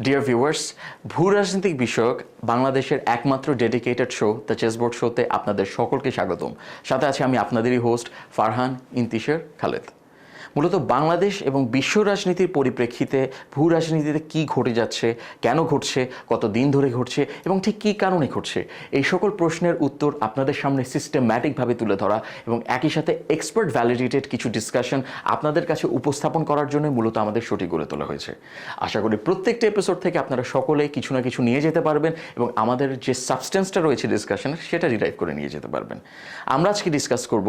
Dear viewers, ভূ রাজনৈতিক বিষয়ক বাংলাদেশের একমাত্র ডেডিকেটেড শো দ্য চেসবোর্ড শোতে আপনাদের সকলকে স্বাগতম। সাথে আছে আমি আপনাদেরই হোস্ট ফারহান ইন্তিশার খালেদ। মূলত বাংলাদেশ এবং বিশ্ব রাজনীতির পরিপ্রেক্ষিতে ভূ রাজনীতিতে কী ঘটে যাচ্ছে, কেন ঘটছে, কত দিন ধরে ঘটছে এবং ঠিক কী কারণে ঘটছে, এই সকল প্রশ্নের উত্তর আপনাদের সামনে সিস্টেম্যাটিকভাবে তুলে ধরা এবং একই সাথে এক্সপার্ট ভ্যালিডেটেড কিছু ডিসকাশন আপনাদের কাছে উপস্থাপন করার জন্য মূলত আমাদের শোটি গড়ে তোলা হয়েছে। আশা করি প্রত্যেকটা এপিসোড থেকে আপনারা সকলে কিছু না কিছু নিয়ে যেতে পারবেন এবং আমাদের যে সাবস্টেন্সটা রয়েছে ডিসকাশনের সেটা ডিরাইভ করে নিয়ে যেতে পারবেন। আমরা আজকে ডিসকাস করব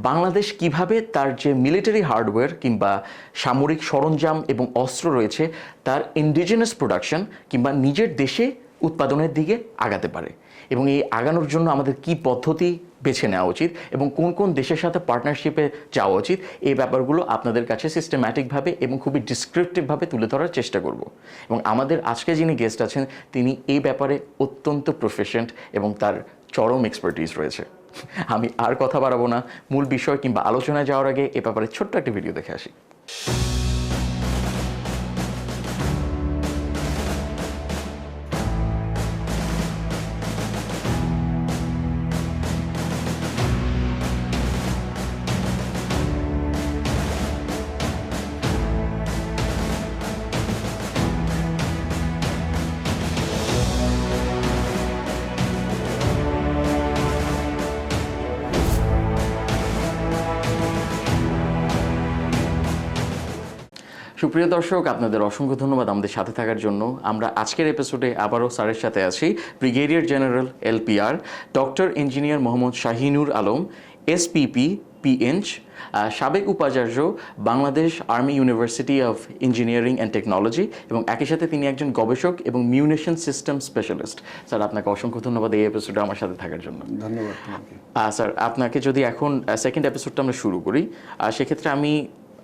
বাংলাদেশ কিভাবে তার যে মিলিটারি হার্ডওয়্যার কিংবা সামরিক সরঞ্জাম এবং অস্ত্র রয়েছে তার ইন্ডিজিনাস প্রোডাকশন কিংবা নিজের দেশে উৎপাদনের দিকে আগাতে পারে এবং এই আগানোর জন্য আমাদের কি পদ্ধতি বেছে নেওয়া উচিত এবং কোন কোন দেশের সাথে পার্টনারশিপে যাওয়া উচিত, এই ব্যাপারগুলো আপনাদের কাছে সিস্টেম্যাটিকভাবে এবং খুবই ডিসক্রিপটিভভাবে তুলে ধরার চেষ্টা করব। এবং আমাদের আজকে যিনি গেস্ট আছেন তিনি এই ব্যাপারে অত্যন্ত প্রফেশনেন্ট এবং তার চরম এক্সপার্টিস রয়েছে। আমি আর কথা বাড়াবো না, মূল বিষয় কিংবা আলোচনায় যাওয়ার আগে এ ব্যাপারে ছোট্ট একটা ভিডিও দেখে আসি। সুপ্রিয় দর্শক, আপনাদের অসংখ্য ধন্যবাদ আমাদের সাথে থাকার জন্য। আমরা আজকের এপিসোডে আবারও স্যারের সাথে আছি brigadier general LPR doctor engineer Mohammad Shahinur Alam, SPP PEng, সাবেক উপাচার্য Bangladesh army university of engineering and technology এবং একই সাথে তিনি একজন গবেষক এবং মিউনিশন সিস্টেম স্পেশালিস্ট। স্যার, আপনাকে অসংখ্য ধন্যবাদ এই এপিসোডে আমার সাথে থাকার জন্য। ধন্যবাদ তোমাকে। স্যার, আপনাকে যদি এখন সেকেন্ড এপিসোডটা আমরা শুরু করি, সেক্ষেত্রে আমি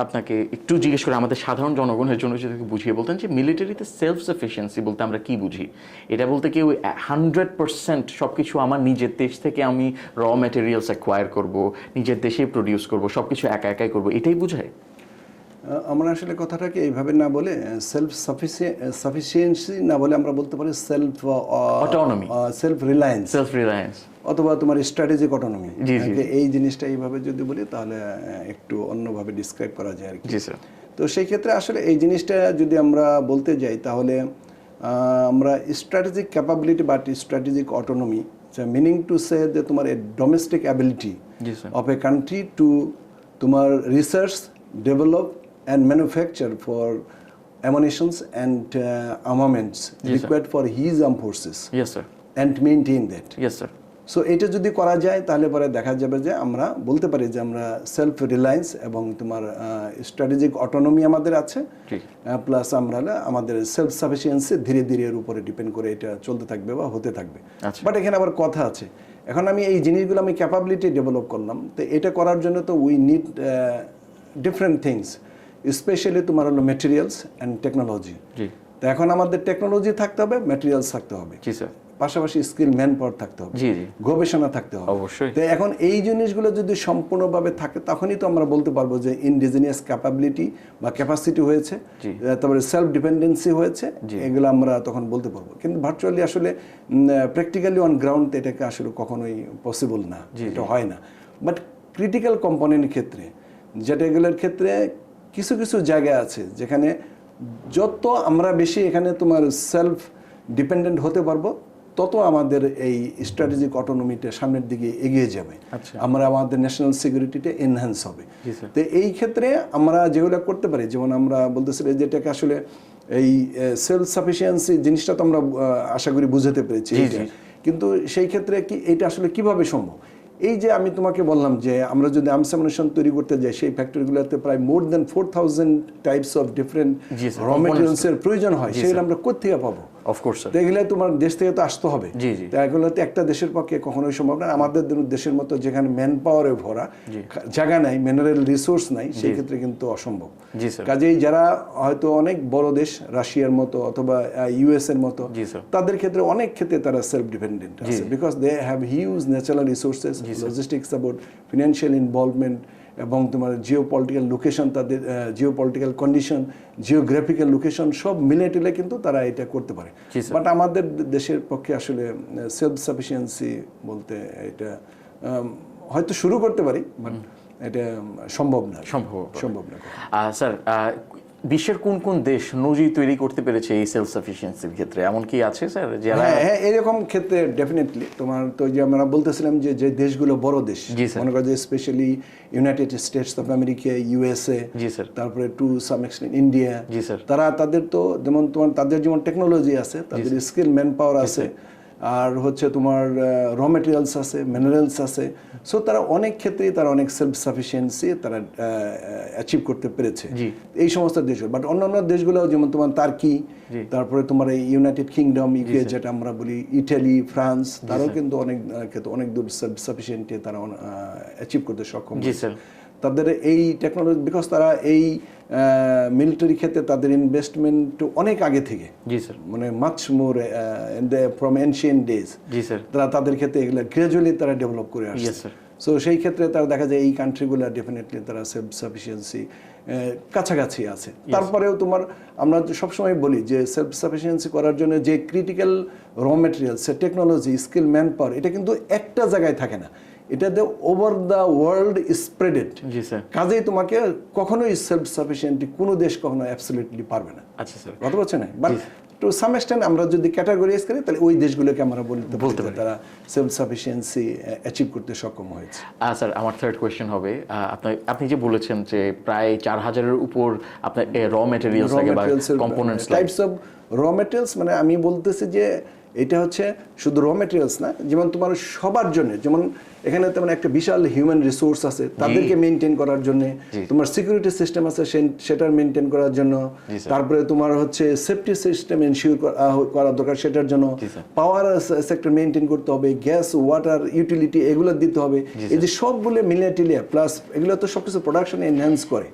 আপনাকে একটু জিজ্ঞেস করে আমাদের সাধারণ জনগণের জন্য যদি বুঝিয়ে বলতেন যে মিলিটারিতে সেলফ সাফিসিয়েন্সি বলতে আমরা কি বুঝি। এটা বলতে কেউ 100% সব কিছু আমার নিজের দেশ থেকে আমি র ম্যাটেরিয়ালস অ্যাকোয়ার করব, নিজের দেশেই প্রডিউস করব, সব কিছু একা একাই করব, এটাই বোঝায়? আমরা আসলে কথাটাকে এইভাবে না বলে সেলফ সাফিসিয়েন্সি না বলে আমরা বলতে পারি সেলফ অটোনমি, সেলফ রিলায়েন্স অথবা তোমার স্ট্র্যাটেজিক অটোনমি। এই জিনিসটা এইভাবে যদি বলি তাহলে একটু অন্যভাবে ডিসক্রাইব করা যায় আর কি। তো সেই ক্ষেত্রে আসলে এই জিনিসটা যদি আমরা বলতে যাই তাহলে আমরা স্ট্র্যাটেজিক ক্যাপাবিলিটি বা strategic autonomy, meaning to say যে তোমার a domestic ability of a country to তোমার research, develop and manufacture for ammunitions and armaments required for his armed forces. Yes, sir. And maintain that. Yes, sir. So এটা যদি করা যায় তাহলে পরে দেখা যাবে যে আমরা বলতে পারি যে আমরা সেলফ রিলায়েন্স এবং তোমার স্ট্র্যাটেজিক অটোনমি আমাদের আছে, প্লাস আমরা আমাদের সেলফ সাফিসিয়েন্সি ধীরে ধীরে এর উপরে ডিপেন্ড করে এটা চলতে থাকবে বা হতে থাকবে। বাট এখানে আবার কথা আছে, এখন আমি এই জিনিসগুলো আমি ক্যাপাবিলিটি ডেভেলপ করলাম, তো এটা করার জন্য তো we need different things, specially তোমার হলো মেটেরিয়ালস অ্যান্ড টেকনোলজি। তো এখন আমাদের টেকনোলজি থাকতে হবে, মেটেরিয়ালস থাকতে হবে, পাশাপাশি স্কিল ম্যান পাওয়ার থাকতে হবে, গবেষণা থাকতে হবে অবশ্যই। তো এখন এই জিনিসগুলো যদি সম্পূর্ণভাবে থাকে তখনই তো আমরা বলতে পারবো যে ইনডিজিনিয়াস ক্যাপাবিলিটি বা ক্যাপাসিটি হয়েছে, তারপরে সেলফ ডিপেন্ডেন্সি হয়েছে, এগুলো আমরা তখন বলতে পারবো। কিন্তু ভার্চুয়ালি আসলে প্র্যাকটিক্যালি অন গ্রাউন্ড এটাকে আসলে কখনোই পসিবল না, এটা হয় না। বাট ক্রিটিক্যাল কম্পোনেন্টের ক্ষেত্রে, যেটা এগুলোর ক্ষেত্রে কিছু কিছু জায়গা আছে যেখানে যত আমরা বেশি এখানে তোমার সেলফ ডিপেন্ডেন্ট হতে পারবো তত আমাদের এই স্ট্র্যাটেজিক অটোনমিটা সামনের দিকে এগিয়ে যাবে, আমরা আমাদের ন্যাশনাল সিকিউরিটিটা এনহ্যান্স হবে। তো এই ক্ষেত্রে আমরা যেগুলো করতে পারি, যেমন আমরা বলতেছিলাম যেটাকে আসলে এই সেলফ সাফিসিয়েন্সি জিনিসটা তো আমরা আশা করি বুঝাতে পেরেছি, কিন্তু সেই ক্ষেত্রে কি এটা আসলে কিভাবে সম্ভব? এই যে আমি তোমাকে বললাম যে আমরা যদি আর্মস অ্যামুনিশন তৈরি করতে যাই সেই ফ্যাক্টরিগুলোতে প্রায় মোর দেন 4000 টাইপস অফ ডিফারেন্ট র মেটেরিয়ালসের প্রয়োজন হয়, সেগুলো আমরা কোথেকে পাবো? অফকোর্স এগুলো তোমার দেশ থেকে তো আসতে হবে। এগুলোতে একটা দেশের পক্ষে কখনোই সম্ভব না। আমাদের দেশের মতো যেখানে ম্যান পাওয়ারে ভরা, জায়গা নাই, মিনারেল রিসোর্স নাই, সেই ক্ষেত্রে কিন্তু অসম্ভব। কাজেই যারা হয়তো অনেক বড় দেশ, রাশিয়ার মতো অথবা US এর মতো, তাদের ক্ষেত্রে অনেক ক্ষেত্রে তারা সেলফ ডিপেন্ডেন্ট আছে, because they have huge natural resources, logistics support, financial involvement এবং তোমার জিও পলিটিক্যাল লোকেশন, তাদের geo political condition, geographical location সব মিলে টিলে কিন্তু তারা এটা করতে পারে। বাট আমাদের দেশের পক্ষে আসলে সেলফ সাফিসিয়েন্সি বলতে এটা হয়তো শুরু করতে পারি, বাট এটা সম্ভব না। সম্ভব না। স্যার, বিশ্বের কোন কোন দেশ নজির তৈরি করতে পেরেছে এই সেলফ সাফিসিয়েন্সির ক্ষেত্রে? এমন কি আছে স্যার যারা? হ্যাঁ, এরকম ক্ষেত্রে ডেফিনেটলি তোমার তো যে আমরা বলতেছিলাম যে দেশগুলো বড় দেশ, মনে করো যে specially United states of America, USA, তারপরে টু সাম এক্সটেন্ট ইন্ডিয়া, তারা তাদের তো যেমন তোমার তাদের যেমন টেকনোলজি আছে, তাদের স্কিল ম্যান পাওয়ার আছে, আর হচ্ছে তোমার র মেটেরিয়ালস আছে, মিনারেলস আছে। সো তারা অনেক ক্ষেত্রেই তারা অনেক সেলফ সাফিসিয়েন্সি তারা অ্যাচিভ করতে পেরেছে এই সমস্ত দেশগুলো। বাট অন্যান্য দেশগুলো যেমন তোমার টার্কি, তারপরে তোমার এই ইউনাইটেড কিংডম, ইউকে যেটা আমরা বলি, ইটালি, ফ্রান্স, তারাও কিন্তু অনেক দূর সেলফ সাফিসিয়েন্টি তারা অ্যাচিভ করতে সক্ষম হয়েছে। তাদের এই টেকনোলজি, বিকজ তারা এই মিলিটারি ক্ষেত্রে তাদের ইনভেস্টমেন্ট অনেক আগে থেকে, মানে much more from ancient days, তারা তাদের ক্ষেত্রে এগুলো গ্রাজুয়ালি তারা ডেভেলপ করে আসছে। সো সেই ক্ষেত্রে তারা দেখা যায় এই কান্ট্রিগুলো ডেফিনেটলি তারা সেলফ সাফিসিয়েন্সি কাছাকাছি আছে। তারপরেও তোমার আমরা সবসময় বলি যে সেলফ সাফিসিয়েন্সি করার জন্য যে critical raw materials, technology, skill, man power, এটা কিন্তু একটা জায়গায় থাকে না, এটাতে ওভার দ্য ওয়ার্ল্ড স্প্রেডেড। কাজেই তোমাকে কখনোই সেলফ সাফিসিয়েন্টি কোনো দেশ কখনো অ্যাবসলিউটলি পারবে না। আচ্ছা স্যার, কথা বলছে না, বাট টু সাম এক্সটেন্ট আমরা যদি ক্যাটাগরাইজ করি তাহলে ওই দেশগুলোকে আমরা বলতে পারি তারা সেলফ সাফিসিয়েন্সি অ্যাচিভ করতে সক্ষম হয়েছে। স্যার, আমার থার্ড কোয়েশ্চেন হবে, আপনি যে বলেছেন যে প্রায় 4000-এর উপর আপনার র মেটেরিয়ালস লাগে বা components, types of raw materials, মানে আমি বলতেছি যে এটা হচ্ছে শুধু র মেটেরিয়ালস না, যেমন তোমার সবার জন্য, যেমন এখানে তেমন একটা বিশাল হিউম্যান রিসোর্স আছে তাদেরকে মেনটেন করার জন্য, তোমার সিকিউরিটি সিস্টেম আছে সেটার মেনটেন করার জন্য, তারপরে তোমার হচ্ছে সেফটি সিস্টেম এনশিওর করা দরকার সেটার জন্য, পাওয়ার সেক্টর মেনটেন করতে হবে, গ্যাস, ওয়াটার, ইউটিলিটি এগুলো দিতে হবে। এই যে সবগুলো মিলিয়ে টিলিয়ে প্লাস এগুলো তো সবকিছু প্রোডাকশন এনহ্যান্স করে।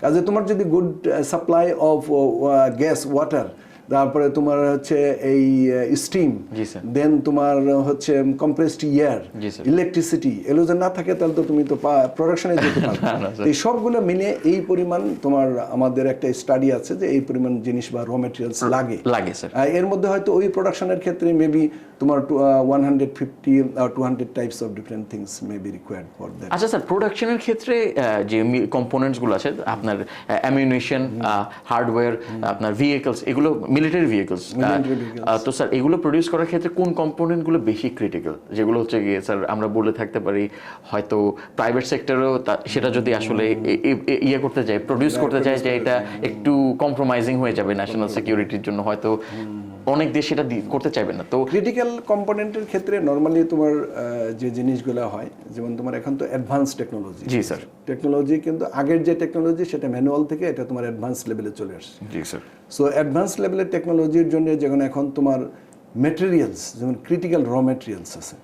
কাজে তোমার যদি good supply of gas, water, তারপরে তোমার হচ্ছে এই স্টিম, দেন তোমার হচ্ছে কম্প্রেসড এয়ার, ইলেকট্রিসিটি, এগুলো যদি না থাকে তাহলে তো তুমি তো প্রোডাকশনে যেতে পারবে না। এই সবগুলো মিলিয়ে এই পরিমাণ তোমার আমাদের একটা স্টাডি আছে যে এই পরিমাণ জিনিস বা র মেটেরিয়ালস লাগে। এর মধ্যে হয়তো ওই প্রোডাকশনের ক্ষেত্রে মেবি তোমার 150 or 200 types of different things may be required for that. আচ্ছা স্যার, প্রোডাকশনের ক্ষেত্রে যে কম্পোনেন্টসগুলো আছে, আপনার অ্যামিউনিশন, হার্ডওয়্যার, আপনার ভেহিকলস, এগুলো মিলিটারি ভেহিকলস, তো স্যার এগুলো প্রডিউস করার ক্ষেত্রে কোন কম্পোনেন্টগুলো বেশি ক্রিটিক্যাল, যেগুলো হচ্ছে গিয়ে স্যার আমরা বলে থাকতে পারি হয়তো প্রাইভেট সেক্টরেও সেটা যদি আসলে ইয়ে করতে যায়, প্রডিউস করতে যায়, যে এটা একটু কম্প্রোমাইজিং হয়ে যাবে ন্যাশনাল সিকিউরিটির জন্য, হয়তো অনেক দেশ এটা করতে চাইবে না। তো ক্রিটিক্যাল কম্পোনেন্টের ক্ষেত্রে নর্মালি তোমার যে জিনিসগুলো হয়, যেমন তোমার এখন তো অ্যাডভান্স টেকনোলজি। জি স্যার, টেকনোলজি কিন্তু আগের যে টেকনোলজি সেটা ম্যানুয়াল থেকে এটা তোমার অ্যাডভান্স লেভেলে চলে আসছে। জি স্যার। সো অ্যাডভান্স লেভেলের টেকনোলজির জন্য যেমন এখন তোমার মেটেরিয়ালস, যেমন ক্রিটিক্যাল র মেটেরিয়ালস আছে,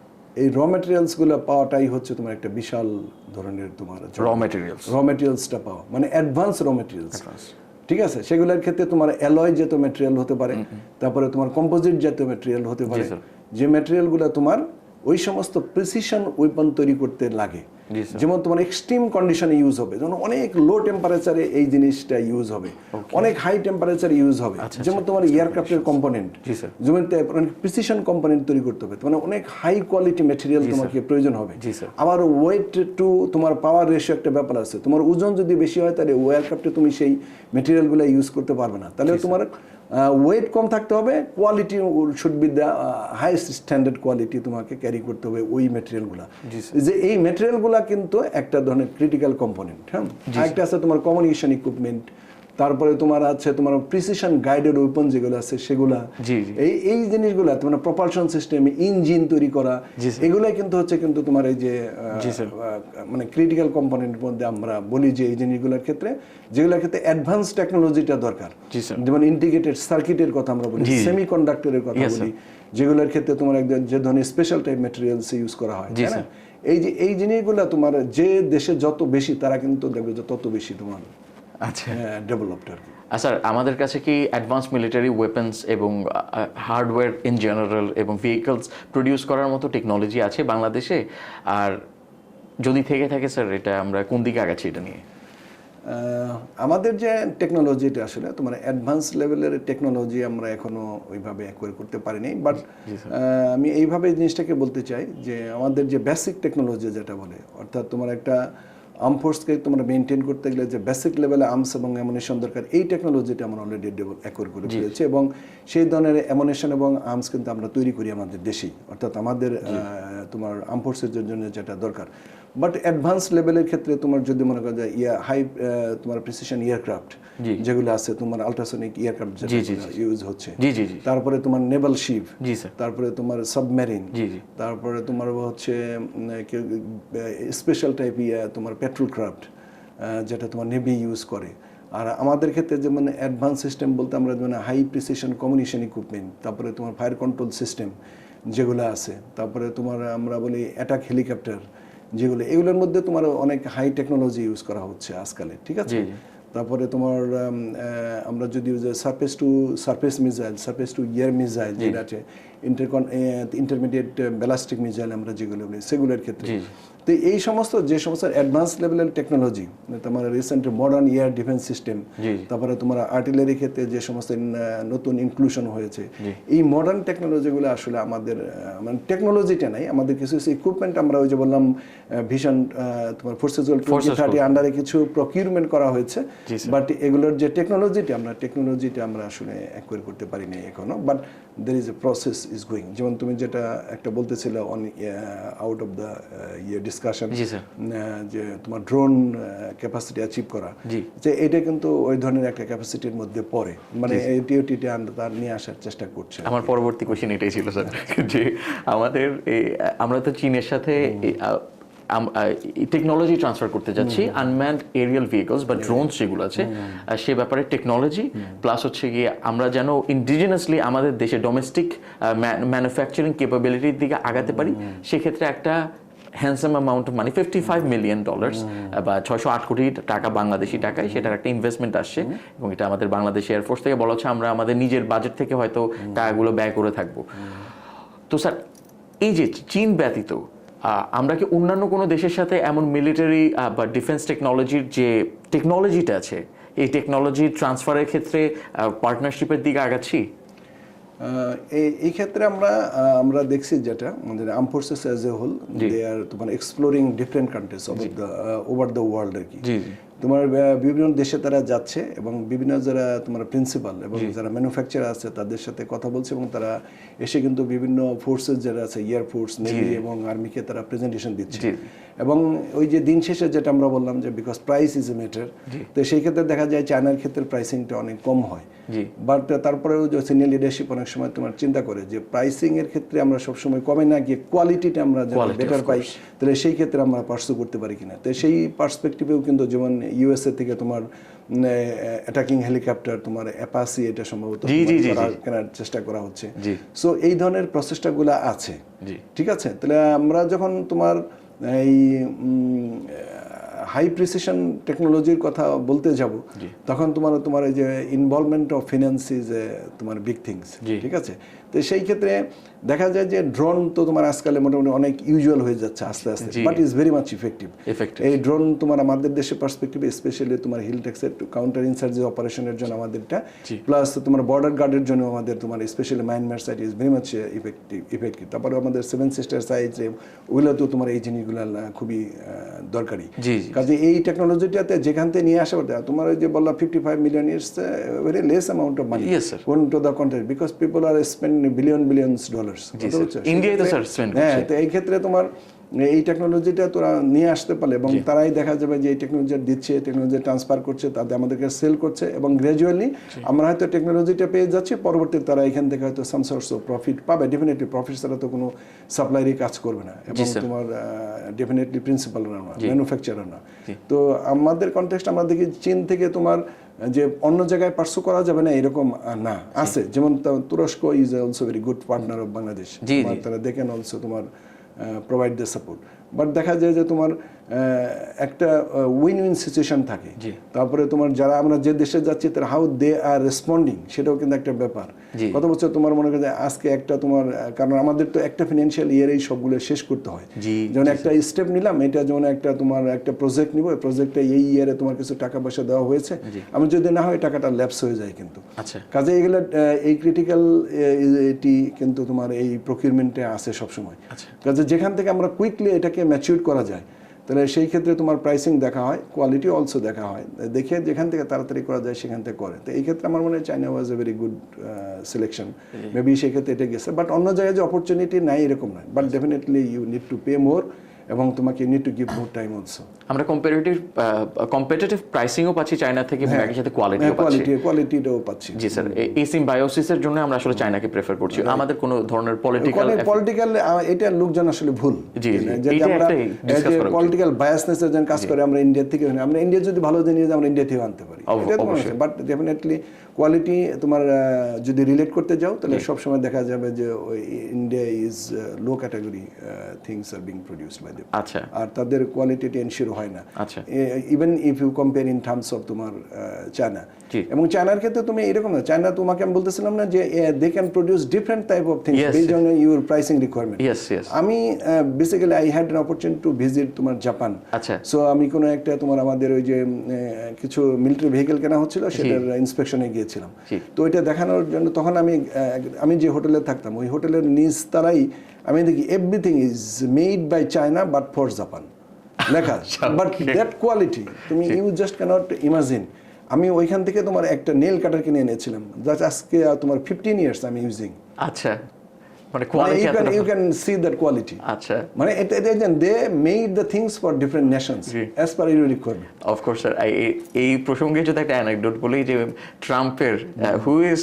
এই র মেটেরিয়ালসগুলো পাওয়াটাই হচ্ছে তোমার একটা বিশাল ধরনের তোমার র মেটেরিয়ালসটা পাওয়া, মানে অ্যাডভান্স র মেটেরিয়ালস। ঠিক আছে, সেগুলোর ক্ষেত্রে তোমার অ্যালয় জাতীয় ম্যাটেরিয়াল হতে পারে, তারপরে তোমার কম্পোজিট জাতীয় ম্যাটেরিয়াল হতে পারে, যে ম্যাটেরিয়ালগুলো তোমার ওই সমস্ত প্রিসিশন ওয়েপন তৈরি করতে লাগে। যেমন তোমার এক্সট্রিম কন্ডিশনে ইউজ হবে, যেমন অনেক লো টেম্পারেচারে এই জিনিসটা ইউজ হবে, অনেক হাই টেম্পারেচারে ইউজ হবে। যেমন তোমার এয়ারক্রাফটের কম্পোনেন্ট, যেমন প্রিসিশন কম্পোনেন্ট তৈরি করতে হবে, মানে অনেক হাই কোয়ালিটি ম্যাটেরিয়াল তোমাকে প্রয়োজন হবে। আবার ওয়েট টু তোমার পাওয়ার রেশিও একটা ব্যাপার আছে, তোমার ওজন যদি বেশি হয় তাহলে এয়ারক্রাফটে তুমি সেই ম্যাটেরিয়ালগুলো ইউজ করতে পারবে না, তাহলে তোমার ওয়েট কম থাকতে হবে, quality should be the highest standard quality তোমাকে ক্যারি করতে হবে ওই ম্যাটেরিয়ালগুলো। যে এই ম্যাটেরিয়ালগুলো কিন্তু একটা ধরনের ক্রিটিক্যাল কম্পোনেন্ট। হ্যাঁ, একটা আছে তোমার কমিউনিকেশন ইকুইপমেন্ট, তারপরে তোমার আছে তোমার প্রিসিশন গাইডেড ওয়েপন যেগুলো আছে সেগুলা, এই জিনিসগুলো তোমার প্রপালশন সিস্টেম, ইঞ্জিন তৈরি করা, এগুলাই কিন্তু হচ্ছে কিন্তু তোমার এই যে মানে ক্রিটিক্যাল কম্পোনেন্টের মধ্যে আমরা বলি যে এই জিনিসগুলোর ক্ষেত্রে, যেগুলোর ক্ষেত্রে অ্যাডভান্স টেকনোলজিটা দরকার, যেমন ইন্টিগ্রেটেড সার্কিটের কথা আমরা বলি, সেমিকন্ডাক্টরের কথা বলি, যেগুলোর ক্ষেত্রে তোমার একদম যে ধরনের স্পেশাল টাইপ ম্যাটেরিয়ালস ইউজ করা হয়। এই জিনিসগুলো তোমার যে দেশে যত বেশি, তারা কিন্তু দেখবে যে তত বেশি তোমার ডেভেলপড আর কি। স্যার, আমাদের কাছে কি অ্যাডভান্স মিলিটারি ওয়েপন্স এবং হার্ডওয়্যার ইন জেনারেল এবং ভেহিকলস প্রডিউস করার মতো টেকনোলজি আছে বাংলাদেশে? আর যদি থেকে থাকে স্যার এটা আমরা কোন দিকে আগাচ্ছি এটা নিয়ে? আমাদের যে টেকনোলজিটা আসলে তোমার অ্যাডভান্স লেভেলের টেকনোলজি আমরা এখনো ওইভাবে অ্যাকোয়ার করতে পারিনি, বাট আমি এইভাবে জিনিসটাকে বলতে চাই যে আমাদের যে বেসিক টেকনোলজি যেটা বলে, অর্থাৎ তোমার একটা আর্ম ফোর্সকে তোমরা মেনটেন করতে গেলে যে বেসিক লেভেলে আর্মস এবং অ্যামুনিশন দরকার, এই টেকনোলজিটা আমরা অলরেডি অ্যাকোয়ার করে ফেলেছি এবং সেই ধরনের অ্যামুনিশন এবং আর্মস কিন্তু আমরা তৈরি করি আমাদের দেশেই, অর্থাৎ আমাদের তোমার আর্ম ফোর্সের জন্য যেটা দরকার। বাট অ্যাডভান্স লেভেলের ক্ষেত্রে তোমার যদি মনে করা যায় হাই তোমার প্রিসিশন এয়ারক্রাফট যেগুলো আছে, তোমার আল্ট্রাসনিক এয়ারক্রাফট যেটা ইউজ হচ্ছে, তারপরে তোমার নেভাল শিপ, তারপরে তোমার সাবমেরিন, তারপরে তোমার হচ্ছে স্পেশাল টাইপ তোমার পেট্রোল ক্রাফট যেটা তোমার নেভি ইউজ করে। আর আমাদের ক্ষেত্রে যেমন অ্যাডভান্স সিস্টেম বলতে আমরা যেমন হাই প্রিসিশন কমিউনিকেশন ইকুইপমেন্ট, তারপরে তোমার ফায়ার কন্ট্রোল সিস্টেম যেগুলো আছে, তারপরে তোমার আমরা বলি অ্যাটাক হেলিকপ্টার যেগুলো, এগুলোর মধ্যে তোমার অনেক হাই টেকনোলজি ইউজ করা হচ্ছে আজকালে, ঠিক আছে। তারপরে তোমার আমরা যদি surface two surface missile, surface two air missile যেটা আছে, ইন্টারমিডিয়েট ব্যালাস্টিক মিসাইল আমরা যেগুলো বলি, সেগুলোর ক্ষেত্রে তো এই সমস্ত যে সমস্ত অ্যাডভান্স লেভেলের টেকনোলজি, তোমার recent modern air defence system, তারপরে তোমার আর্টিলারি ক্ষেত্রে যে সমস্ত নতুন ইনক্লুশন হয়েছে, এই মডার্ন টেকনোলজিগুলো আসলে আমাদের মানে টেকনোলজিটা নাই, আমাদের কিছু ইকুইপমেন্ট আমরা ওই যে বললাম ভিশন তোমার ফোর্সেস 2030 আন্ডারে কিছু প্রকিউরমেন্ট করা হয়েছে, বাট এগুলোর যে টেকনোলজিটা আমরা আসলে অ্যাকোয়ার করতে পারিনি এখনো, but there is a process is going. যেমন তুমি যেটা একটা বলতেছিলে on out of the discussion যে তোমার ড্রোন ক্যাপাসিটি অ্যাচিভ করা, যে এটা কিন্তু ওই ধরনের একটা ক্যাপাসিটির মধ্যে পড়ে, মানে টিওটিতে তার নিয়ে আসার চেষ্টা করছে। আমার পরবর্তী কোশ্চেন এটাই ছিল স্যার, যে আমাদের আমরা তো চীনের সাথে টেকনোলজি ট্রান্সফার করতে যাচ্ছি, আনম্যান্ড এরিয়াল ভেহিকলস বা ড্রোনস যেগুলো আছে সে ব্যাপারে টেকনোলজি প্লাস হচ্ছে গিয়ে আমরা যেন ইন্ডিজিনাসলি আমাদের দেশে ডোমেস্টিক ম্যানুফ্যাকচারিং ক্যাপাবিলিটির দিকে আগাতে পারি, সেক্ষেত্রে একটা handsome amount of money $55 million বা 608 কোটি টাকা বাংলাদেশি টাকায় সেটার একটা ইনভেস্টমেন্ট আসছে, এবং এটা আমাদের বাংলাদেশ এয়ারফোর্স থেকে বলা হচ্ছে আমরা আমাদের নিজের বাজেট থেকে হয়তো টাকাগুলো ব্যয় করে থাকবো। তো স্যার এই যে চীন ব্যতীত আমরা কি অন্যান্য কোনো দেশের সাথে এমন মিলিটারি বা ডিফেন্স টেকনোলজির যে টেকনোলজিটা আছে এই টেকনোলজি ট্রান্সফারের ক্ষেত্রে পার্টনারশিপের দিকে আগাচ্ছি? এই ক্ষেত্রে আমরা দেখছি যেটা আমাদের arm forces as a whole they are তোমার exploring different countries over the world আর কি। তোমার বিভিন্ন দেশে তারা যাচ্ছে এবং বিভিন্ন যারা তোমার প্রিন্সিপাল এবং যারা ম্যানুফ্যাকচারার আছে তাদের সাথে কথা বলছে, এবং তারা এসে কিন্তু বিভিন্ন ফোর্সেস যারা আছে এয়ারফোর্স, নেভি এবং আর্মিকে তারা প্রেজেন্টেশন দিচ্ছে। এবং ওই যে দিন শেষে যেটা আমরা বললাম যে because price is a matter, তো সেই ক্ষেত্রে দেখা যায় চায়নার ক্ষেত্রে প্রাইসিংটা অনেক কম হয়, বাট তারপরেও যে সিনিয়র লিডারশিপ অনেক সময় তোমার চিন্তা করে যে প্রাইসিং এর ক্ষেত্রে আমরা সবসময় কমে না গিয়ে কোয়ালিটিটা আমরা বেটার পাই, তাহলে সেই ক্ষেত্রে আমরা পার্সু করতে পারি কিনা। তো সেই পার্সপেক্টিভেও কিন্তু যেমন ইউএসএ থেকে তোমার অ্যাটাকিং হেলিকপ্টার তোমার অ্যাপাসি এটা সম্ভবত কেনার চেষ্টা করা হচ্ছে। সো এই ধরনের প্রচেষ্টাগুলো আছে, ঠিক আছে। তাহলে আমরা যখন তোমার এই হাই প্রিসিশন টেকনোলজির কথা বলতে যাব, তখন তোমার এই যে ইনভলভমেন্ট অফ ফিন্যান্স ইজ তোমার বিগ থিংস, ঠিক আছে। তো সেই ক্ষেত্রে দেখা যায় যে ড্রোন তো তোমার আজকালে মোটামুটি অনেক ইউজুয়াল হয়ে যাচ্ছে আস্তে আস্তে, but is very much effective. এই ড্রোন তোমার আমাদের দেশে পার্সপেক্টিভে স্পেশালি তোমার হিল টেক্সের কাউন্টার ইনসার্জি অপারেশনের জন্য আমাদেরটা, প্লাস তোমার বর্ডার গার্ডের জন্য আমাদের তোমার specially Myanmar side is very much effective. তারপরে আমাদের সেভেন সিস্টার সাইড ওগুলোতেও তোমার এই জিনিসগুলো খুবই দরকারি। কাজে এই টেকনোলজিটাতে যেখান থেকে নিয়ে আসা তোমার ওই যে বললা 55 million it's very less amount of money going to the country because people are spending billions dollars. ইন্ডিয়ায় তো স্যার স্পেন্ড করছে। হ্যাঁ, তো এই ক্ষেত্রে তোমার এই টেকনোলজিটা তোরা নিয়ে আসতে পারলে এবং তারাই দেখা যাবে যে এই টেকনোলজি দিচ্ছে, টেকনোলজি ট্রান্সফার করছে, তাদের আমাদেরকে সেল করছে, এবং গ্র্যাজুয়ালি আমরা হয়তো টেকনোলজিটা পেয়ে যাচ্ছি, পরবর্তীতে তারা এখান থেকে হয়তো সাম সোর্স অফ প্রফিট পাবে। ডেফিনেটলি প্রফিট ছাড়া তো কোনো সাপ্লাইরই কাজ করবে না, এবং তোমার ডেফিনেটলি প্রিন্সিপালরা না, ম্যানুফ্যাকচারার না। তো আমাদের কনটেক্সট আমরা দেখি চীন থেকে তোমার যে অন্য জায়গায় পার্সু করা যাবে না এরকম না, আছে। যেমন তুরস্ক is also very good partner of Bangladesh, তারা দে ক্যান অলসো তোমার provide the support, বাট দেখা যায় যে তোমার একটা উইন উইন সিচুয়েশন থাকে। তারপরে তোমার যারা আমরা যে দেশে যাচ্ছি তারা হাউ দে আর রেসপন্ডিং সেটাও কিন্তু একটা ব্যাপার। কত বছর তোমার মনে করে আজকে একটা তোমার, কারণ আমাদের তো একটা ফিনান্সিয়াল ইয়ারেই সবগুলো শেষ করতে হয়। যেমন একটা স্টেপ নিলাম, এটা যেমন একটা তোমার একটা প্রজেক্ট নিব, এই প্রজেক্টটা এই ইয়ারে তোমার কিছু টাকা পয়সা দেওয়া হয়েছে, আমি যদি না হয় টাকাটা ল্যাপস হয়ে যায় কিন্তু। কাজে এগুলো এই ক্রিটিক্যাল এটি কিন্তু তোমার এই প্রকিউরমেন্টে আছে সবসময়। কাজে যেখান থেকে আমরা কুইকলি এটাকে ম্যাচিউর করা যায়, তাহলে সেই ক্ষেত্রে তোমার প্রাইসিং দেখা হয়, কোয়ালিটি অলসো দেখা হয়, দেখে যেখান থেকে তাড়াতাড়ি করা যায় সেখান থেকে করে। তো এই ক্ষেত্রে আমার মনে হয় চায়না ওয়াজ এ ভেরি গুড সিলেকশন। মেবি সেই ক্ষেত্রে এটা গেছে, বাট অন্য জায়গায় যে অপরচুনিটি নাই এরকম নয়, but definitely you need to pay more এবং তোমাকে you need to give more time also. আমরা কম্পিটিটিভ প্রাইসিংও পাচ্ছি চায়না থেকে, এবং একই সাথে কোয়ালিটিটাও পাচ্ছি। জি স্যার, এই সিম্বায়োসিসের জন্য আমরা আসলে চায়নাকে প্রেফার করছি। আমাদের কোনো ধরনের পলিটিক্যাল এটা লোকজন আসলে ভুল, জি পলিটিক্যাল বায়াসনেসের জন্য কাজ করে। আমরা ইন্ডিয়া থেকে, আমরা ইন্ডিয়া যদি ভালো জিনিস আমরা ইন্ডিয়া থেকে আনতে পারি, বাট ডেফিনেটলি কোয়ালিটি তোমার যদি রিলেট করতে যাও তাহলে সবসময় দেখা যাবে যে India is low category things are being produced by them. আচ্ছা, আর তাদের কোয়ালিটিটা এনশিওর হয় না। আচ্ছা, even if you compare in terms of তোমার চায়না। এবং চায়নার ক্ষেত্রে তুমি এরকম না, চায়না তোমাকে আমি বলতেছিলাম না যে they can produce different type of things based on your pricing requirement. আমি basically I had an opportunity to visit তোমার জাপান। আচ্ছা, সো আমি কোনো একটা তোমার আমাদের ওই যে কিছু মিলিটারি ভেহিকেল কেনা হচ্ছিল, সেটার ইন্সপেকশনে গিয়েছিলাম। তো ওইটা দেখানোর জন্য তখন আমি যে হোটেলে থাকতাম ওই হোটেলের নিজ তারাই আমি দেখি everything is made by China but for Japan লেখা, বাট দ্যাট কোয়ালিটি তুমি ইউ জাস্ট ক্যানট ইমাজিন। আমি ওইখান থেকে তোমার একটা নেল কাটার কিনে এনেছিলাম, জাস্ট আজকে তোমার 15 ইয়ার্স আমি ইউজিং। আচ্ছা, মানে you can see that quality. আচ্ছা, মানে এটা they made the things for different nations as per your requirement. Of course sir, এই প্রসঙ্গে যদি একটা অ্যানেকডোট বলি যে ট্রাম্পের who is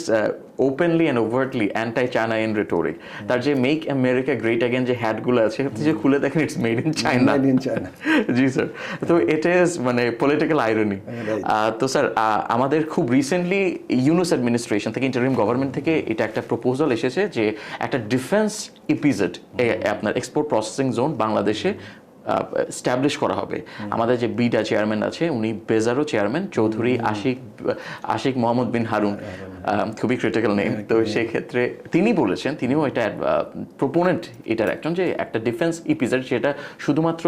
openly and overtly anti-China in rhetoric, তার যে মেক আমেরিকা গ্রেট অ্যাগেন যে হ্যাটগুলো আছে যে খুলে দেখেন it's made in China. G sir, তো এটা ইজ মানে পলিটিক্যাল আইরনি। তো স্যার আমাদের খুব রিসেন্টলি ইউনুস অ্যাডমিনিস্ট্রেশন থেকে, ইন্টারিম গভর্নমেন্ট থেকে এটা একটা প্রপোজাল এসেছে যে একটা ডিফেন্স ইপিজেড আপনার এক্সপোর্ট প্রসেসিং জোন বাংলাদেশে স্ট্যাবলিশ করা হবে। আমাদের যে বিডা চেয়ারম্যান আছে উনি বেজারও চেয়ারম্যান চৌধুরী আশিক মোহাম্মদ বিন হারুন, খুবই ক্রিটিক্যাল নেম। তো সেক্ষেত্রে তিনি বলেছেন, তিনিও এটা প্রোপোনেন্ট এটার একজন, যে একটা ডিফেন্স ইপিজেড সেটা শুধুমাত্র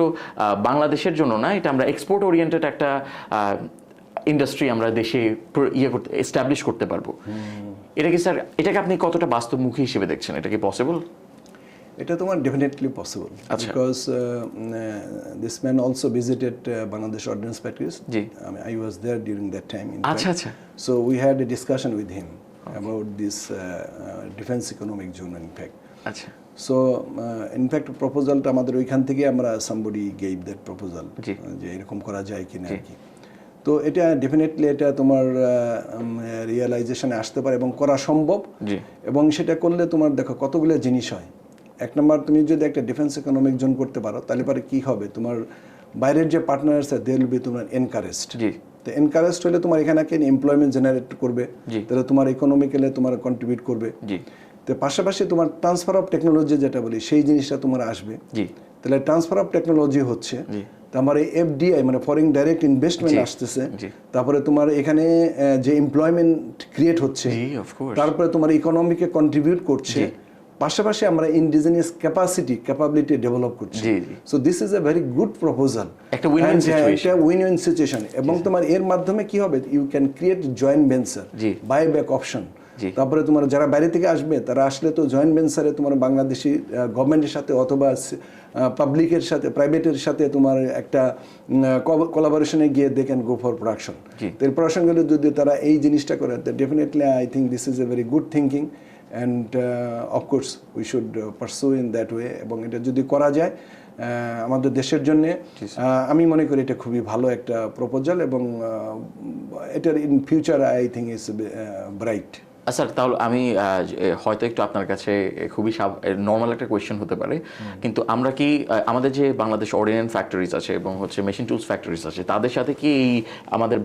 বাংলাদেশের জন্য না, এটা আমরা এক্সপোর্ট ওরিয়েন্টেড একটা ইন্ডাস্ট্রি আমরা দেশে করতে এস্টাবলিশ করতে পারবো। এটা কি স্যার, এটাকে আপনি কতটা বাস্তবমুখী হিসেবে দেখছেন? এটা কি পসিবল? এটা তোমার definitely possible, because this man also visited Bangladesh ordinance factories. I was there during that time. আচ্ছা আচ্ছা, so we had a discussion with him about this defense economic zone in fact. আচ্ছা, so in fact প্রপোজালটা আমাদের ওইখান থেকে আমরা somebody gave that proposal যে এরকম করা যায় কিনা আর কি। তো এটা ডেফিনেটলি এটা তোমার রিয়েলাইজেশনে আসতে পারে এবং করা সম্ভব। এবং সেটা করলে তোমার দেখো কতগুলো জিনিস হয়। এক নম্বর, তুমি যদি একটা ডিফেন্স ইকোনমিক জোন করতে পারো তাহলে পরে কি হবে, তোমার বাইরের যে পার্টনার আছে দে উইল বি তোমার এনকারেজড। তো এনকারেজড হলে তোমার এখানে এমপ্লয়মেন্ট জেনারেট করবে, তাহলে তোমার ইকোনমিক্যালি তোমার কন্ট্রিবিউট করবে। তো পাশাপাশি তোমার ট্রান্সফার অফ টেকনোলজি যেটা বলি সেই জিনিসটা তোমার আসবে। তাহলে ট্রান্সফার অফ টেকনোলজি হচ্ছে, তারপরে এফডিআই মানে ফরেন ডাইরেক্ট ইনভেস্টমেন্ট আসতেছে, তারপরে তোমার এখানে যে এমপ্লয়মেন্ট ক্রিয়েট হচ্ছে, তারপরে তোমার ইকোনমিকে কন্ট্রিবিউট করছে, পাশাপাশি আমরা ইন্ডিজিনিয়াস ক্যাপাবিলিটি ডেভেলপ করছি। So this is a very good proposal, একটা উইন-উইন সিচুয়েশন। এবং তোমার এর মাধ্যমে কি হবে, you can create joint venture, buyback option. তারপরে তোমার যারা বাইরে থেকে আসবে তারা আসলে তো জয়েন্ট ভেঞ্চারে তোমার বাংলাদেশি গভর্নমেন্টের সাথে অথবা পাবলিকের সাথে প্রাইভেটের সাথে তোমার একটা কোলাবোরেশনে গিয়ে they can go for production. তো এই প্রোডাকশনগুলো যদি তারা এই জিনিসটা করে, definitely I think this is a very good thinking and of course we should pursue in that way. এবং এটা যদি করা যায় আমাদের দেশের জন্যে, আমি মনে করি এটা খুবই ভালো একটা প্রপোজাল এবং এটার in future I think is bright. Sir, তাহলে আমি হয়তো একটু আপনার কাছে খুবই নর্মাল একটা কোয়েশ্চেন হতে পারে, কিন্তু আমরা কি আমাদের যে বাংলাদেশ অর্ডিন্যান্স ফ্যাক্টরিজ আছে এবং হচ্ছে মেশিন টুলস ফ্যাক্টরিজ আছে তাদের সাথে কি আমাদের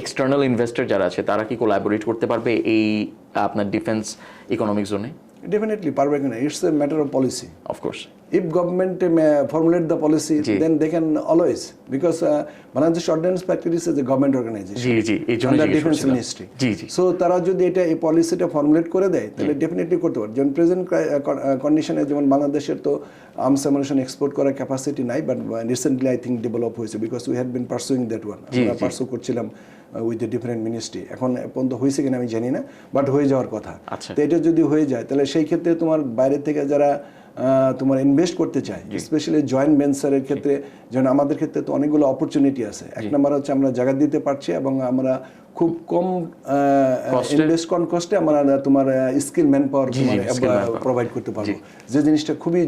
এক্সটার্নাল ইনভেস্টর যারা আছে তারা কি কোলাবোরেট করতে পারবে এই আপনার ডিফেন্স ইকোনমিক জোনে? ডেফিনেটলি পারবে কিনা, it's a matter of policy. Of course. if government formulate the policy, then they can always, because Bangladesh Ordnance Factory is a government organization under Defense Ministry. So তারা যদি এটা এই পলিসিটা ফর্মুলেট করে দেয় তাহলে ডেফিনেটলি করতে পারে। যেমন প্রেজেন্ট কন্ডিশনে যেমন বাংলাদেশের তো আর্মস অ্যামুনিশন এক্সপোর্ট করার ক্যাপাসিটি নাই, but recently I think develop হয়েছে, because we had been pursuing that one. আমরা পার্সু করছিলাম উইথ দ্য ডিফারেন্ট মিনিস্ট্রি। এখন পর্যন্ত হয়েছে কিনা আমি জানি না, বাট হয়ে যাওয়ার কথা। তো এটা যদি হয়ে যায় তাহলে সেই ক্ষেত্রে তোমার বাইরে থেকে যারা তোমার ইনভেস্ট করতে চায়, স্পেশালি জয়েন্ট ভেঞ্চারের ক্ষেত্রে, যেমন আমাদের ক্ষেত্রে তো অনেকগুলো অপরচুনিটি আছে। এক নম্বর হচ্ছে আমরা জায়গা দিতে পারছি এবং আমরা খুব কম ইনভেস্ট কম কস্টে আমরা তোমার স্কিল ম্যান পাওয়ার প্রোভাইড করতে পারবো, যে জিনিসটা খুবই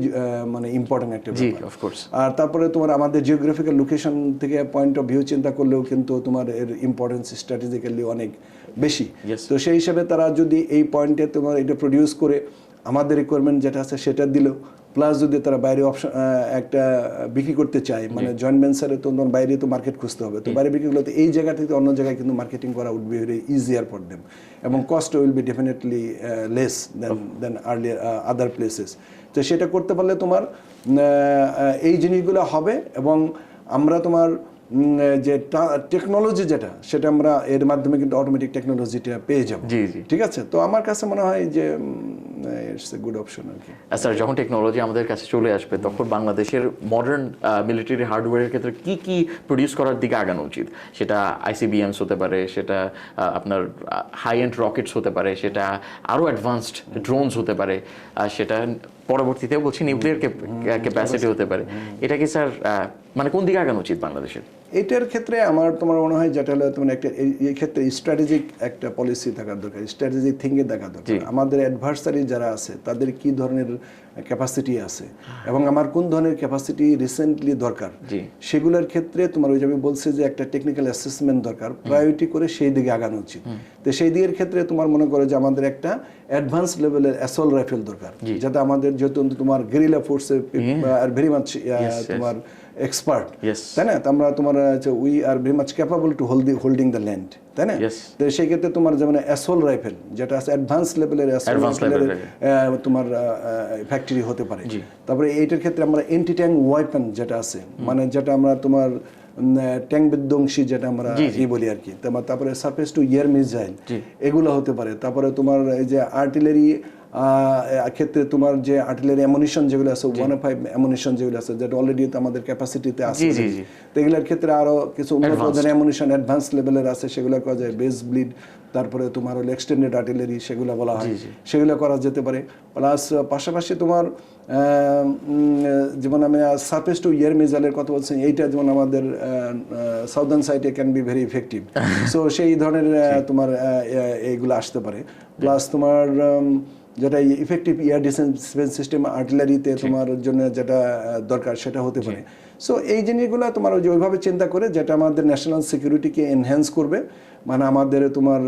মানে ইম্পর্টেন্ট একটা ব্যাপার। আর তারপরে তোমার আমাদের জিওগ্রাফিক্যাল লোকেশন থেকে পয়েন্ট অফ ভিউ চিন্তা করলেও কিন্তু তোমার এর ইম্পর্টেন্স স্ট্র্যাটেজিক্যালি অনেক বেশি। তো সেই হিসাবে তারা যদি এই পয়েন্টে তোমার এটা প্রডিউস করে আমাদের রিকোয়ারমেন্ট যেটা আছে সেটা দিল, প্লাস যদি তারা বাইরে অপশন একটা বিক্রি করতে চায়, মানে জয়েন্ট ভেঞ্চারে তো বাইরে তো মার্কেট খুঁজতে হবে, তো বাইরে বিক্রি করলে এই জায়গা থেকে অন্য জায়গায় কিন্তু মার্কেটিং করা would be very easier for them, এবং cost will be definitely less than earlier other places. তো সেটা করতে পারলে তোমার এই জিনিসগুলো হবে, এবং আমরা তোমার যে টেকনোলজি যেটা সেটা আমরা এর মাধ্যমে কিন্তু অটোমেটিক টেকনোলজিটা পেয়ে যাব। ঠিক আছে, তো আমার কাছে মনে হয় যে ইটস এ গুড অপশন আর কি। স্যার, যখন টেকনোলজি আমাদের কাছে চলে আসবে তখন বাংলাদেশের মডার্ন মিলিটারি হার্ডওয়্যারের ক্ষেত্রে কি কি প্রডিউস করার দিকে আগানো উচিত? সেটা আইসিবিএমস হতে পারে, সেটা আপনার হাই এন্ড রকেটস হতে পারে, সেটা আরও অ্যাডভান্সড ড্রোনস হতে পারে, সেটা পরবর্তীতেও বলছি নিউক্লিয়ার ক্যাপাসিটি হতে পারে। এটা কি স্যার মানে কোন দিকে আগানো উচিত বাংলাদেশের? এটার ক্ষেত্রে আমার তোমার মনে হয় যেটা হলো তোমার একটা এই ক্ষেত্রে স্ট্র্যাটেজিক একটা পলিসি থাকার দরকার, স্ট্র্যাটেজিক থিঙ্কিং দেখা দরকার। আমাদের অ্যাডভার্সারি যারা আছে তাদের কি ধরনের ক্যাপাসিটি আছে এবং আমার কোন ধরনের ক্যাপাসিটি রিসেন্টলি দরকার, সেগুলোর ক্ষেত্রে তোমার ওই যে আমি বলছি যে একটা টেকনিক্যাল অ্যাসেসমেন্ট দরকার, প্রায়োরিটি করে সেই দিকে আগানো উচিত। তো সেই দিকের ক্ষেত্রে তোমার মনে করো যে আমাদের একটা অ্যাডভান্স লেভেলের অ্যাসল্ট রাইফেল দরকার, যাতে আমাদের যেহেতু তোমার গেরিলা ফোর্সে আর ভেরি মাচ তোমার এক্সপার্ট, তাই না? আমরা তোমার we are very much capable to holding the land, তাই না? তো সেই ক্ষেত্রে তোমার যেমন অ্যাসল্ট রাইফেল যেটা আছে অ্যাডভান্স লেভেলের অ্যাসল্ট রাইফেলের তোমার ফ্যাক্টরি হতে পারে। তারপরে এইটার ক্ষেত্রে আমরা এন্টি ট্যাঙ্ক ওয়েপন যেটা আছে, মানে যেটা আমরা তোমার ট্যাঙ্ক বিধ্বংসী যেটা আমরা বলি আর কি, তারপরে সারফেস টু এয়ার মিসাইল এগুলো হতে পারে। তারপরে তোমার এই যে আর্টিলারি ক্ষেত্রে তোমার যে আর্টিলারি অ্যামুনিশন যেগুলো আছে 105 অ্যামুনিশন যেগুলো আছে, যেটা অলরেডি আমাদের ক্যাপাসিটিতে আছে, তো এগুলোর ক্ষেত্রে আরো কিছু উন্নত ধরনের অ্যামুনিশন অ্যাডভান্স লেভেলের আছে, সেগুলো করা যায়। বেস ব্লিড, তারপরে তোমার হলো এক্সটেন্ডেড আর্টিলারি সেগুলো বলা হয়, সেগুলো করা যেতে পারে। প্লাস পাশাপাশি তোমার যেমন আমি সারফেস টু এয়ার মিসাইলের কথা বলছি, এইটা যেমন আমাদের সাউদার্ন সাইডে can be very effective, so সেই ধরনের তোমার এইগুলো আসতে পারে। প্লাস তোমার যেটা ইফেক্টিভ এয়ার ডিফেন্স সিস্টেম আর্টিলারিতে তোমার জন্য যেটা দরকার সেটা হতে পারে। সো এই জিনিসগুলো তোমার ওইভাবে চিন্তা করে যেটা আমাদের ন্যাশনাল সিকিউরিটিকে এনহ্যান্স করবে, মানে আমাদের তোমার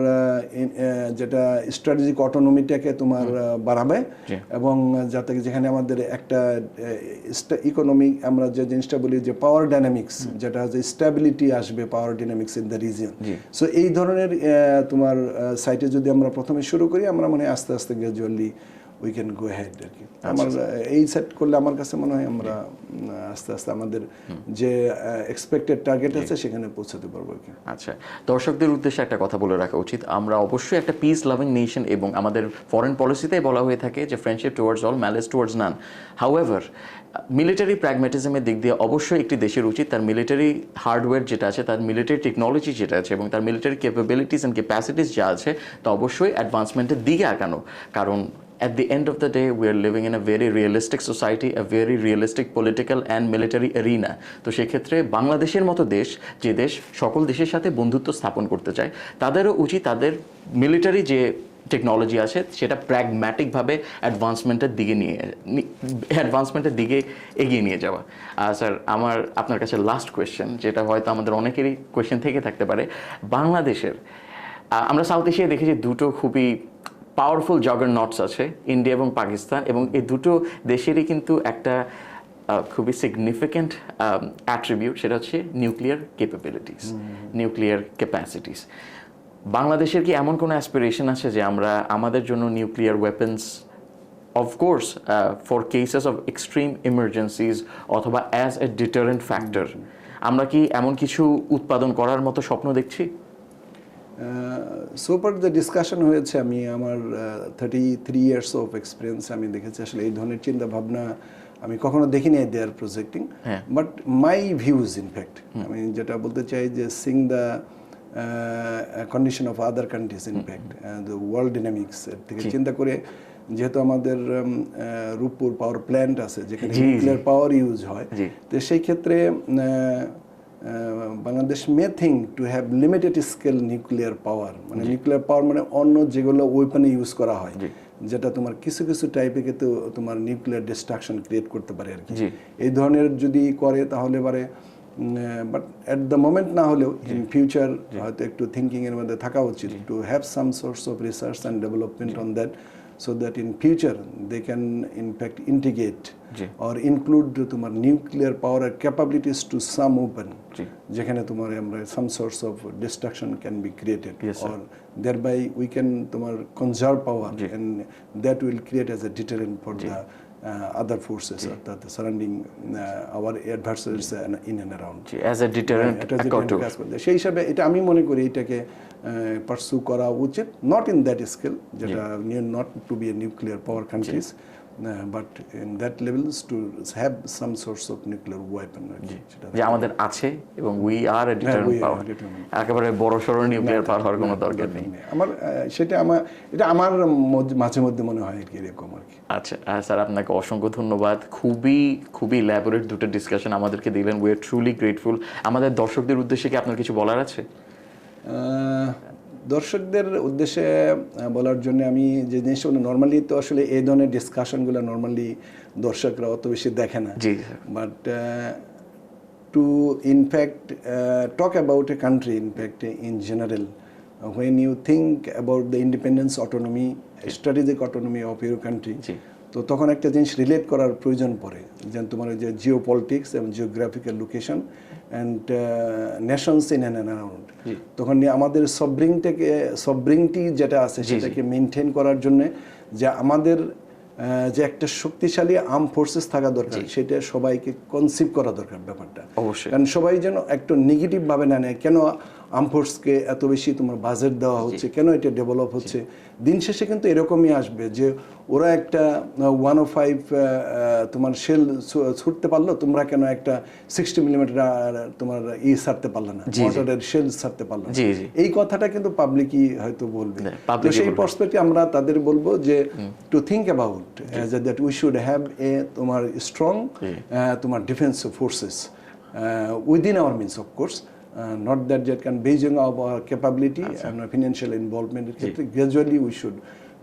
যেটা স্ট্র্যাটেজিক অটোনমিটাকে তোমার বাড়াবে, এবং যাতে যেখানে আমাদের একটা ইকোনমিক আমরা যে জিনিসটা বলি যে পাওয়ার ডাইনামিক্স, যেটা হচ্ছে স্টেবিলিটি আসবে power dynamics in the region. So এই ধরনের তোমার সাইটে যদি আমরা প্রথমে শুরু করি, আমরা মানে আস্তে আস্তে gradually we can go head আর কি। আমার এই সেট করলে আমার কাছে মনে হয় আমরা আস্তে আস্তে আমাদের যে এক্সপেক্টেড টার্গেট আছে সেখানে পৌঁছাতে পারবো আর কি। আচ্ছা, দর্শকদের উদ্দেশ্যে একটা কথা বলে রাখা উচিত, আমরা অবশ্যই একটা পিস লাভিং নেশন, এবং আমাদের ফরেন পলিসিতেই বলা হয়ে থাকে যে friendship towards all, malice towards নান। হাউএভার মিলিটারি প্র্যাগম্যাটিজমের দিক দিয়ে অবশ্যই একটি দেশের উচিত তার মিলিটারি হার্ডওয়্যার যেটা আছে, তার মিলিটারি টেকনোলজি যেটা আছে, এবং তার মিলিটারি ক্যাপাবিলিটিস অ্যান্ড ক্যাপাসিটিস যা আছে, তা অবশ্যই অ্যাডভান্সমেন্টের দিকে আগানো। কারণ at the end of the day we are living in a very realistic society, a very realistic political and military arena. তো সেক্ষেত্রে বাংলাদেশের মতো দেশ, যে দেশ সকল দেশের সাথে বন্ধুত্ব স্থাপন করতে চায়, তাদেরও উচিত তাদের মিলিটারি যে টেকনোলজি আছে সেটা প্র্যাগম্যাটিকভাবে অ্যাডভান্সমেন্টের দিকে এগিয়ে নিয়ে যাওয়া। স্যার, আমার আপনার কাছে লাস্ট কোয়েশ্চেন, যেটা হয়তো আমাদের অনেকেরই কোয়েশ্চেন থেকে থাকতে পারে, বাংলাদেশের আমরা সাউথ এশিয়ায় দেখেছি দুটো খুবই পাওয়ারফুল জাগারনটস আছে, ইন্ডিয়া এবং পাকিস্তান, এবং এই দুটো দেশেরই কিন্তু একটা খুবই সিগনিফিক্যান্ট অ্যাট্রিবিউট, সেটা হচ্ছে নিউক্লিয়ার ক্যাপাবিলিটিস, নিউক্লিয়ার ক্যাপাসিটিস। বাংলাদেশের কি এমন কোনো অ্যাসপিরেশন আছে যে আমরা আমাদের জন্য nuclear weapons of course for cases of extreme emergencies অথবা অ্যাজ এ ডিটারেন্ট ফ্যাক্টর আমরা কি এমন কিছু উৎপাদন করার মতো স্বপ্ন দেখছি? সোপার যে ডিসকাশন হয়েছে, আমি আমার 33 ইয়ার্স অফ এক্সপিরিয়েন্স আমি দেখেছি আসলে এই ধরনের চিন্তা ভাবনা আমি কখনো দেখিনি they are projecting, but my views in fact আমি যেটা বলতে চাই যে seeing the condition of other countries in fact the world dynamics এর থেকে চিন্তা করে, যেহেতু আমাদের রূপপুর পাওয়ার প্ল্যান্ট আছে যেখানে নিউক্লিয়ার পাওয়ার ইউজ হয়, তো সেই ক্ষেত্রে Bangladesh may think to have limited scale nuclear power, মানে নিউক্লিয়ার পাওয়ার মানে অন্য যেগুলো ওয়েপনে ইউজ করা হয়, যেটা তোমার কিছু কিছু টাইপে কিন্তু তোমার নিউক্লিয়ার ডিস্ট্রাকশন ক্রিয়েট করতে পারে আর কি। এই ধরনের যদি করে তাহলে পারে, বাট অ্যাট দ্য মোমেন্ট না হলেও ইন ফিউচার হয়তো একটু থিঙ্কিং এর মধ্যে থাকা উচিত two have some source of research and development on that, so that in future they can in fact integrate or include তোমার nuclear power capabilities to some open, যেখানে তোমার আমরা some source of destruction can be created, or thereby we can তোমার conserve power, and that will create as a deterrent for the other forces that are surrounding our adversaries in and around, as a deterrent সেই হিসাবে এটা আমি মনে করি এটাকে pursue করা উচিত, নট ইন দ্যাট স্কেল, যেটা not to be a nuclear power countries, but in that levels to have some source of nuclear weapon, যে আমাদের আছে এবং উই আর এ ডিটারেন্ট পাওয়ার। একেবারে বড় সড় নিউক্লিয়ার পাওয়ার হওয়ার কোনো দরকার নেই। আমার এটা আমার মাঝে মধ্যে মনে হয় আর কি, এরকম আর কি। আচ্ছা স্যার, আপনাকে অসংখ্য ধন্যবাদ। খুবই ইলাবোরেট দুটো ডিসকাশন আমাদেরকে দিলেন। We are truly grateful. আমাদের দর্শকদের উদ্দেশ্যে কি আপনার কিছু বলার আছে? দর্শকদের উদ্দেশ্যে বলার জন্য আমি যে জিনিসটা, নর্মালি তো আসলে এই ধরনের ডিসকাশনগুলো নর্মালি দর্শকরা অত বেশি দেখে না, but to in fact talk about a country in fact in general, when you think about the independence, autonomy, strategic autonomy of your country, তো তখন একটা জিনিস রিলেট করার প্রয়োজন পড়ে, যেন তোমার যে জিও পলিটিক্স এবং geographical location and Nations in and around, তখন আমাদের সবরিংটি যেটা আছে সেটাকে মেনটেন করার জন্য যে আমাদের যে একটা শক্তিশালী আর্ম ফোর্সেস থাকা দরকার, সেটা সবাইকে কনসিভ করা দরকার ব্যাপারটা, অবশ্যই। কারণ সবাই যেন একটু নেগেটিভ ভাবে না নেয়, কেন আর্ম ফোর্সকে এত বেশি তোমার বাজেট দেওয়া হচ্ছে, কেন এটা ডেভেলপ হচ্ছে। দিন শেষে কিন্তু এরকমই আসবে যে ওরা একটা 105 তোমার শেল ছুটতে পারলো, তোমরা কেন একটা 60 মিলিমিটার তোমার ছাড়তে পারলে না, মর্টারের শেল ছাড়তে পারলো না। এই কথাটা কিন্তু পাবলিকই হয়তো বলবে। তো সেই পার্সপেক্টিভ আমরা তাদের বলবো যে to think about that we should have এ তোমার স্ট্রং তোমার defence forces within hour means, of course, not that can based on our capability and financial involvement এর ক্ষেত্রে gradually we should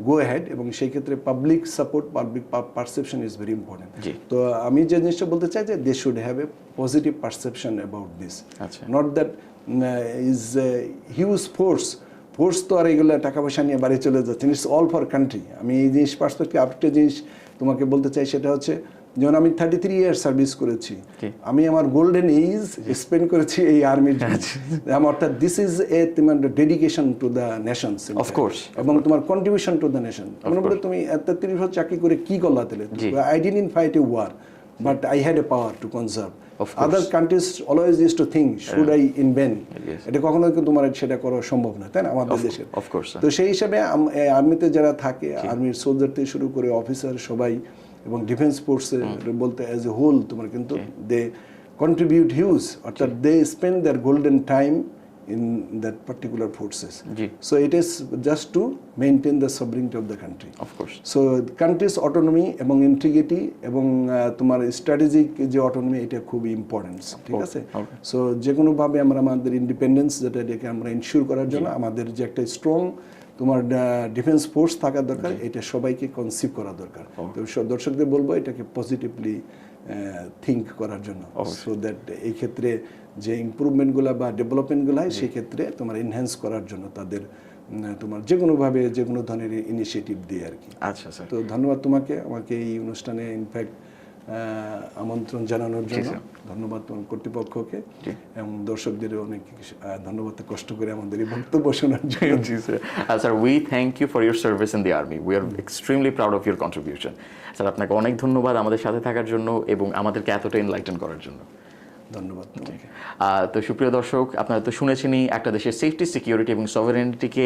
go ahead, এবং সেই ক্ষেত্রে public support, public perception is very important. তো আমি যে জিনিসটা বলতে চাই যে they should have a positive perception about this, not that is huge force তো আর এগুলো টাকা পয়সা নিয়ে বাড়ি চলে যাচ্ছে, ইটস অল ফর কান্ট্রি। আমি এই জিনিস পার্সপেক্টিভ আরেকটা জিনিস তোমাকে বলতে চাই, সেটা হচ্ছে যেমন আমি 33 ইয়ার সার্ভিস করেছি, আমি আমার গোল্ডেন এজ স্পেন্ড করেছি এই আর্মির জন্য, অর্থাৎ দিস ইজ এ তোমার dedication to the Nations, of course, এবং তোমার কন্ট্রিবিউশন টু দ্য নেশন। মনে বলে তুমি 33 বছর চাকরি করে কি করলা তাহলে? I didn't fight a war, but I had a power to conserve. Other countries always use to think should I invent, এটা কখনো কিন্তু তোমার সেটা করা সম্ভব না, তাই না, আমাদের দেশে। তো সেই হিসাবে আর্মিতে যারা থাকে, আর্মির সোলজার থেকে শুরু করে অফিসার সবাই, এবং ডিফেন্স ফোর্সে বলতে অ্যাজ এ হোল তোমার কিন্তু দে কন্ট্রিবিউট হিউজ, অর্থাৎ they spend their golden time in that particular forces. So it is just to maintain the sovereignty of the country, of course. So countries autonomy এবং integrity এবং তোমার strategic যে autonomy, এটা খুবই important, ঠিক আছে। সো যে কোনোভাবে আমরা আমাদের ইন্ডিপেন্ডেন্স যেটা, এটাকে আমরা ইনশিওর করার জন্য আমাদের যে একটা স্ট্রং তোমার ডিফেন্স ফোর্স থাকা দরকার, এটা সবাইকে কনসিভ করা দরকার। তো দর্শকদের বলবো এটাকে পজিটিভলি থিঙ্ক করার জন্য, সো দ্যাট এই ক্ষেত্রে যে ইমপ্রুভমেন্টগুলো বা ডেভেলপমেন্টগুলো হয় সেই ক্ষেত্রে তোমার এনহ্যান্স করার জন্য তাদের তোমার যে কোনোভাবে যে কোনো ধরনের ইনিশিয়েটিভ দিয়ে আর কি। আচ্ছা স্যার, তো ধন্যবাদ তোমাকে, আমাকে এই অনুষ্ঠানে ইনফ্যাক্ট আমন্ত্রণ জানানোর জন্য। ধন্যবাদ তোমার কর্তৃপক্ষকে এবং দর্শকদের অনেক ধন্যবাদ কষ্ট করে আমাদের এই বক্তব্য শোনার জন্য। জি sir. Sir, we thank you for your service in the army. We are extremely proud of your contribution. Sir, আপনাকে অনেক ধন্যবাদ আমাদের সাথে থাকার জন্য এবং আমাদেরকে এতটা এনলাইটেন করার জন্য। ধন্যবাদ তোমাকে। তো সুপ্রিয় দর্শক, আপনারা তো শুনেছেনই একটা দেশের সেফটি, সিকিউরিটি এবং সভারেনিটিকে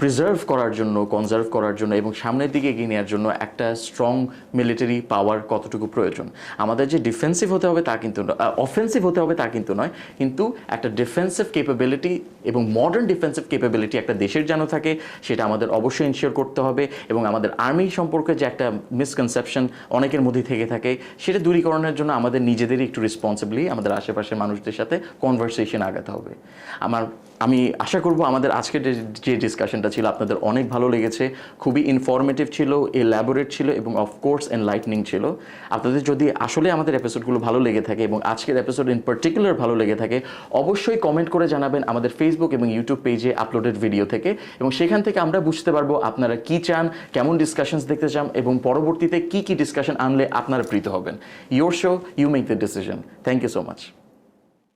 প্রিজার্ভ করার জন্য, কনজার্ভ করার জন্য এবং সামনের দিকে এগিয়ে নেওয়ার জন্য একটা স্ট্রং মিলিটারি পাওয়ার কতটুকু প্রয়োজন। আমাদের যে ডিফেন্সিভ হতে হবে তা কিন্তু, অফেন্সিভ হতে হবে তা কিন্তু নয়, কিন্তু একটা ডিফেন্সিভ ক্যাপাবিলিটি এবং মডার্ন ডিফেন্সিভ ক্যাপাবিলিটি একটা দেশের যেন থাকে, সেটা আমাদের অবশ্যই ইনশিওর করতে হবে। এবং আমাদের আর্মি সম্পর্কে যে একটা মিসকনসেপশন অনেকের মধ্যে থেকে থাকে, সেটা দূরীকরণের জন্য আমাদের নিজেদেরই একটু রেসপন্সিবলি আমাদের আশেপাশের মানুষদের সাথে কনভারসেশন আগাতে হবে। আমি আশা করব আমাদের আজকের যে ডিসকাশনটা ছিল আপনাদের অনেক ভালো লেগেছে, খুবই ইনফরমেটিভ ছিল, এলাবোরেট ছিল এবং অফকোর্স এনলাইটনিং ছিল। আপনাদের যদি আসলে আমাদের এপিসোডগুলো ভালো লেগে থাকে এবং আজকের এপিসোড ইন পার্টিকুলার ভালো লেগে থাকে, অবশ্যই কমেন্ট করে জানাবেন আমাদের ফেসবুক এবং ইউটিউব পেজে আপলোডেড ভিডিও থেকে, এবং সেখান থেকে আমরা বুঝতে পারবো আপনারা কি চান, কেমন ডিসকাশনস দেখতে চান এবং পরবর্তীতে কি ডিসকাশন আনলে আপনারা প্রীত হবেন। Your show, you make the decision. Thank you so much.